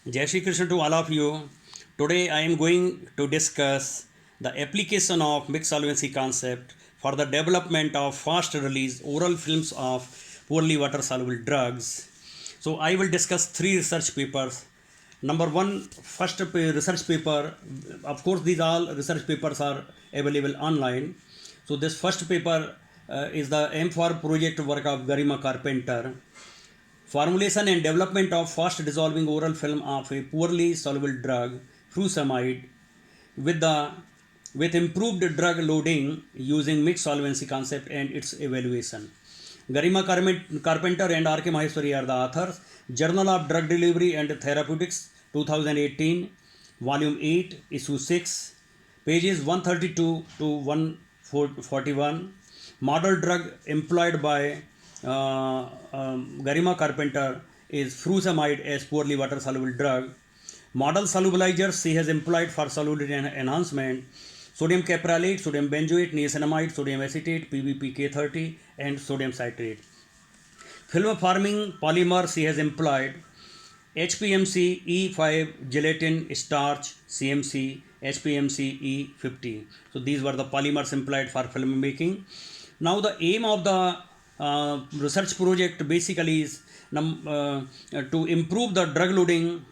Jai Shri Krishna to all of you. Today I am going to discuss the application of mixed solvency concept for the development of fast release oral films of poorly water soluble drugs. So I will discuss three research papers. Number one, research paper. Of course, these all research papers are available online. So this first paper is the M4 project work of Garima Carpenter. Formulation and development of fast dissolving oral film of a poorly soluble drug, furosemide, with the with improved drug loading using mixed solvency concept and its evaluation. Garima Carpenter and R.K. Maheshwari are the authors. Journal of Drug Delivery and Therapeutics, 2018, Volume 8, Issue 6, pages 132 to 141. Model drug employed by Garima Carpenter is furosemide as poorly water soluble drug. Model solubilizers she has employed for solubility enhancement: sodium caprolate, sodium benzoate, niacinamide, sodium acetate, PBPK30, and sodium citrate. Film forming polymer she has employed: HPMC E5 gelatin starch CMC, HPMC E50. So these were the polymers employed for film making. Now the aim of the research project basically is to improve the drug loading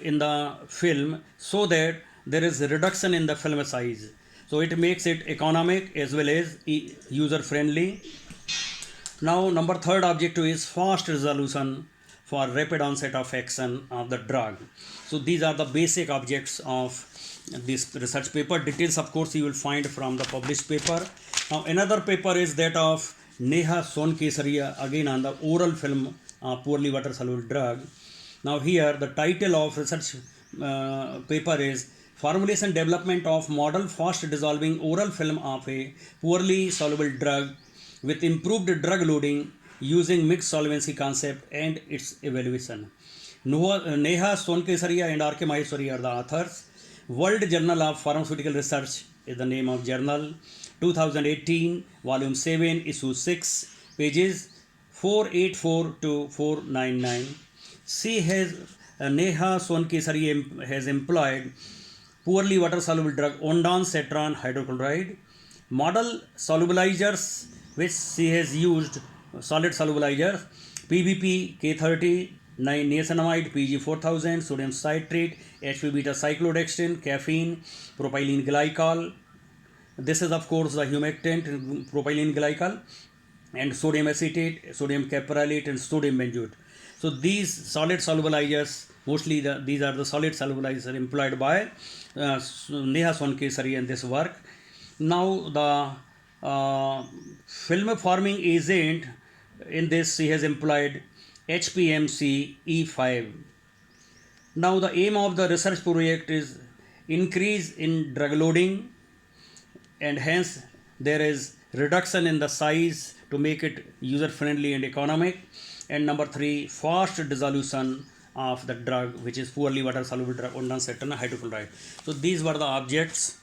in the film so that there is a reduction in the film size. So it makes it economic as well as user friendly. Now number third objective is fast resolution for rapid onset of action of the drug. So these are the basic objects of this research paper. Details of course you will find from the published paper. Now another paper is that of Neha Sonkesaria, again on the oral film poorly water soluble drug. Now here the title of research paper is Formulation Development of Model Fast Dissolving Oral Film of a Poorly Soluble Drug with Improved Drug Loading using Mixed Solvency Concept and its Evaluation. Neha Sonkesaria and R.K. Maheshwari are the authors. World Journal of Pharmaceutical Research is the name of journal. 2018, Volume 7, Issue 6, pages 484 to 499. She has Neha Sonkesaria has employed poorly water soluble drug ondansetron hydrochloride. Model solubilizers which she has used solid solubilizers: PBP K30, niacinamide PG4000, sodium citrate, HB beta cyclodextrin, caffeine, propylene glycol. This is of course the humectant, propylene glycol, and sodium acetate, sodium caprolate, and sodium benzoate. So these solid solubilizers, mostly these are the solid solubilizers employed by Neha Sonkesaria in this work. Now the film forming agent in this she has employed HPMC E5. Now the aim of the research project is increase in drug loading, and hence there is reduction in the size to make it user friendly and economic. And number three, fast dissolution of the drug, which is poorly water soluble drug ondansetron hydrochloride. So these were the objects.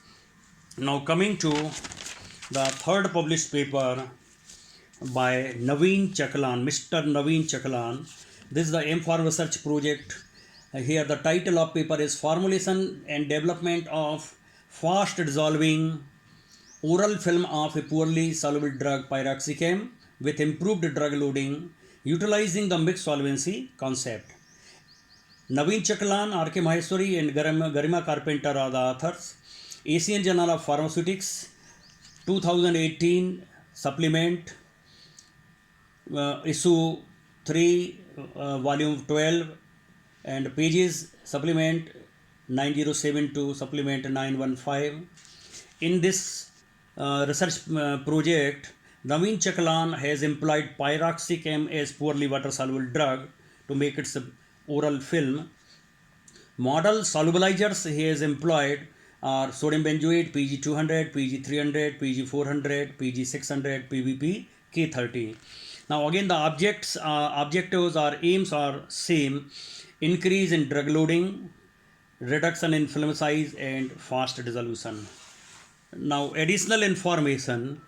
Now coming to the third published paper by Naveen Chaklan, Mr. Naveen Chaklan. This is the M4 research project. Here the title of paper is Formulation and Development of Fast Dissolving Oral Film of a Poorly Soluble Drug Pyroxicam with Improved Drug Loading utilizing the mixed solvency concept. Naveen Chaklan, R.K. Maheshwari, and Garima Carpenter are the authors. Asian Journal of Pharmaceutics, 2018, supplement, issue 3, volume 12, and pages supplement 907 to supplement 915. In this research project, Naveen Chaklan has employed pyroxicam as poorly water soluble drug to make its oral film. Model solubilizers he has employed are sodium benzoate PG200, PG300, PG400, PG600, PBP K30. Now again the objectives or aims are same: increase in drug loading, reduction in film size, and fast dissolution. Now additional information: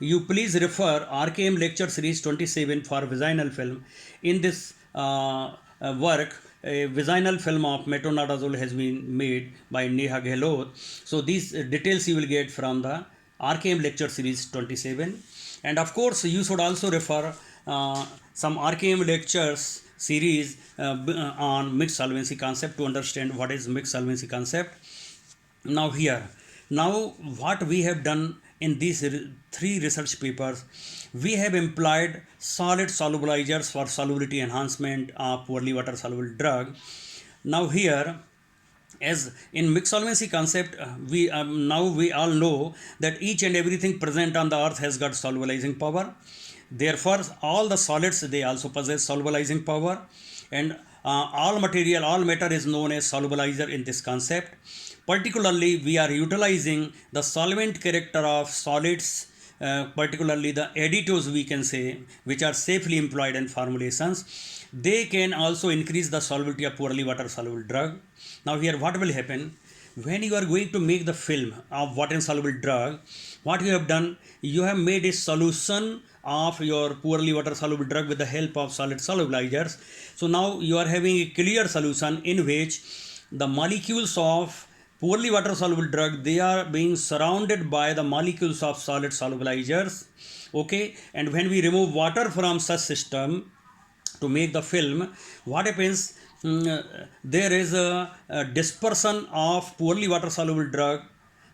you please refer RKM lecture series 27 for vaginal film. In this work a vaginal film of metronidazole has been made by Neha Gehlot. So these details you will get from the RKM lecture series 27. And of course, you should also refer some RKM lectures series on mixed solvency concept to understand what is mixed solvency concept. Now here, now what we have done in these three research papers, we have employed solid solubilizers for solubility enhancement of poorly water soluble drug. Now here, as in mixed solvency concept, we now we all know that each and everything present on the earth has got solubilizing power. Therefore, all the solids they also possess solubilizing power, and all material, all matter is known as solubilizer in this concept. Particularly, we are utilizing the solvent character of solids, particularly the additives we can say, which are safely employed in formulations. They can also increase the solubility of poorly water soluble drug. Now here what will happen? When you are going to make the film of water insoluble drug, what you have done, you have made a solution of your poorly water soluble drug with the help of solid solubilizers. So now you are having a clear solution in which the molecules of poorly water soluble drug, they are being surrounded by the molecules of solid solubilizers. Okay, and when we remove water from such system to make the film, what happens? There is a dispersion of poorly water soluble drug.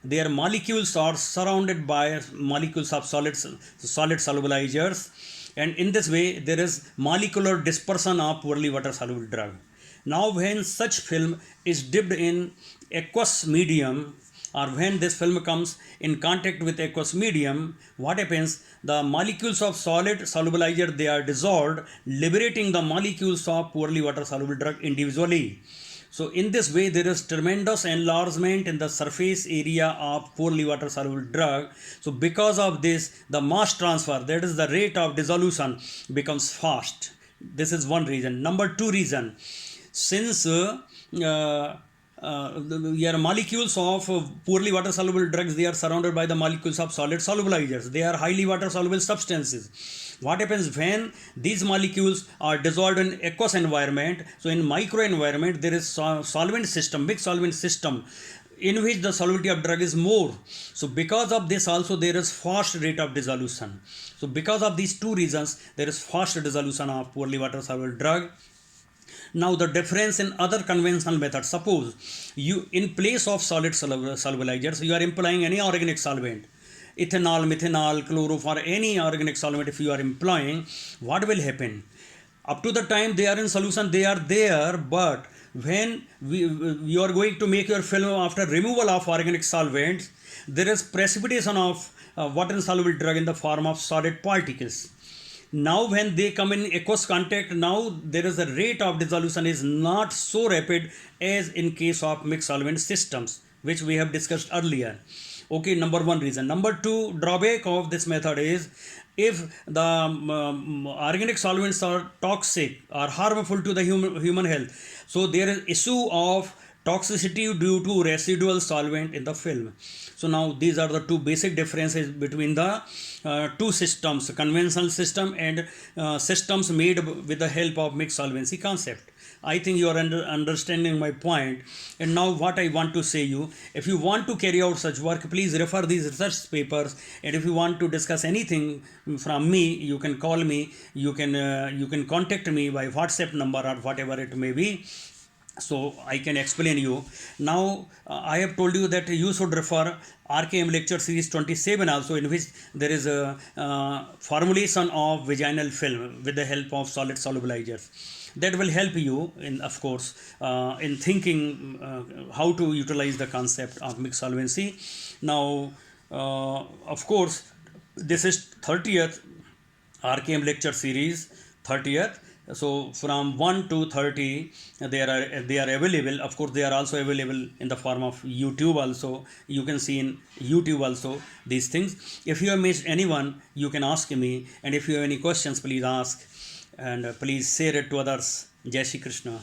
Their molecules are surrounded by molecules of solid solubilizers, and in this way there is molecular dispersion of poorly water soluble drug. Now when such film is dipped in aqueous medium, or when this film comes in contact with aqueous medium, what happens? The molecules of solid solubilizer, they are dissolved, liberating the molecules of poorly water soluble drug individually. So in this way, there is tremendous enlargement in the surface area of poorly water soluble drug. So because of this, the mass transfer, that is the rate of dissolution, becomes fast. This is one reason. Number two reason, since your molecules of poorly water soluble drugs, they are surrounded by the molecules of solid solubilizers. They are highly water soluble substances. What happens when these molecules are dissolved in aqueous environment? So in micro environment, there is solvent system, mixed solvent system, in which the solubility of drug is more. So because of this also there is fast rate of dissolution. So because of these two reasons, there is fast dissolution of poorly water soluble drug. Now the difference in other conventional methods, suppose you in place of solid solubilizers, you are employing any organic solvent, ethanol, methanol, chloro, any organic solvent if you are employing, what will happen? Up to the time they are in solution, they are there, but when you are going to make your film after removal of organic solvents, there is precipitation of water insoluble drug in the form of solid particles. Now when they come in aqueous contact, now there is a rate of dissolution is not so rapid as in case of mixed solvent systems, which we have discussed earlier. Okay, number one reason. Number two drawback of this method is, if the organic solvents are toxic or harmful to the human health, so there is issue of toxicity due to residual solvent in the film. So now these are the two basic differences between the two systems, conventional system and systems made with the help of mixed solvency concept. I think you are understanding my point. And now what I want to say you, if you want to carry out such work, please refer these research papers. And if you want to discuss anything from me, you can call me, you can contact me by WhatsApp number or whatever it may be. So I can explain you. Now I have told you that you should refer RKM lecture series 27 also, in which there is a formulation of vaginal film with the help of solid solubilizers. That will help you in, of course, in thinking how to utilize the concept of mixed solvency. Now, of course, this is 30th RKM lecture series, 30th. So from 1 to 30 they are available. Of course, they are also available in the form of YouTube also. You can see in YouTube also these things. If you have missed anyone, you can ask me, and if you have any questions, please ask, and please share it to others. Jai Shri Krishna.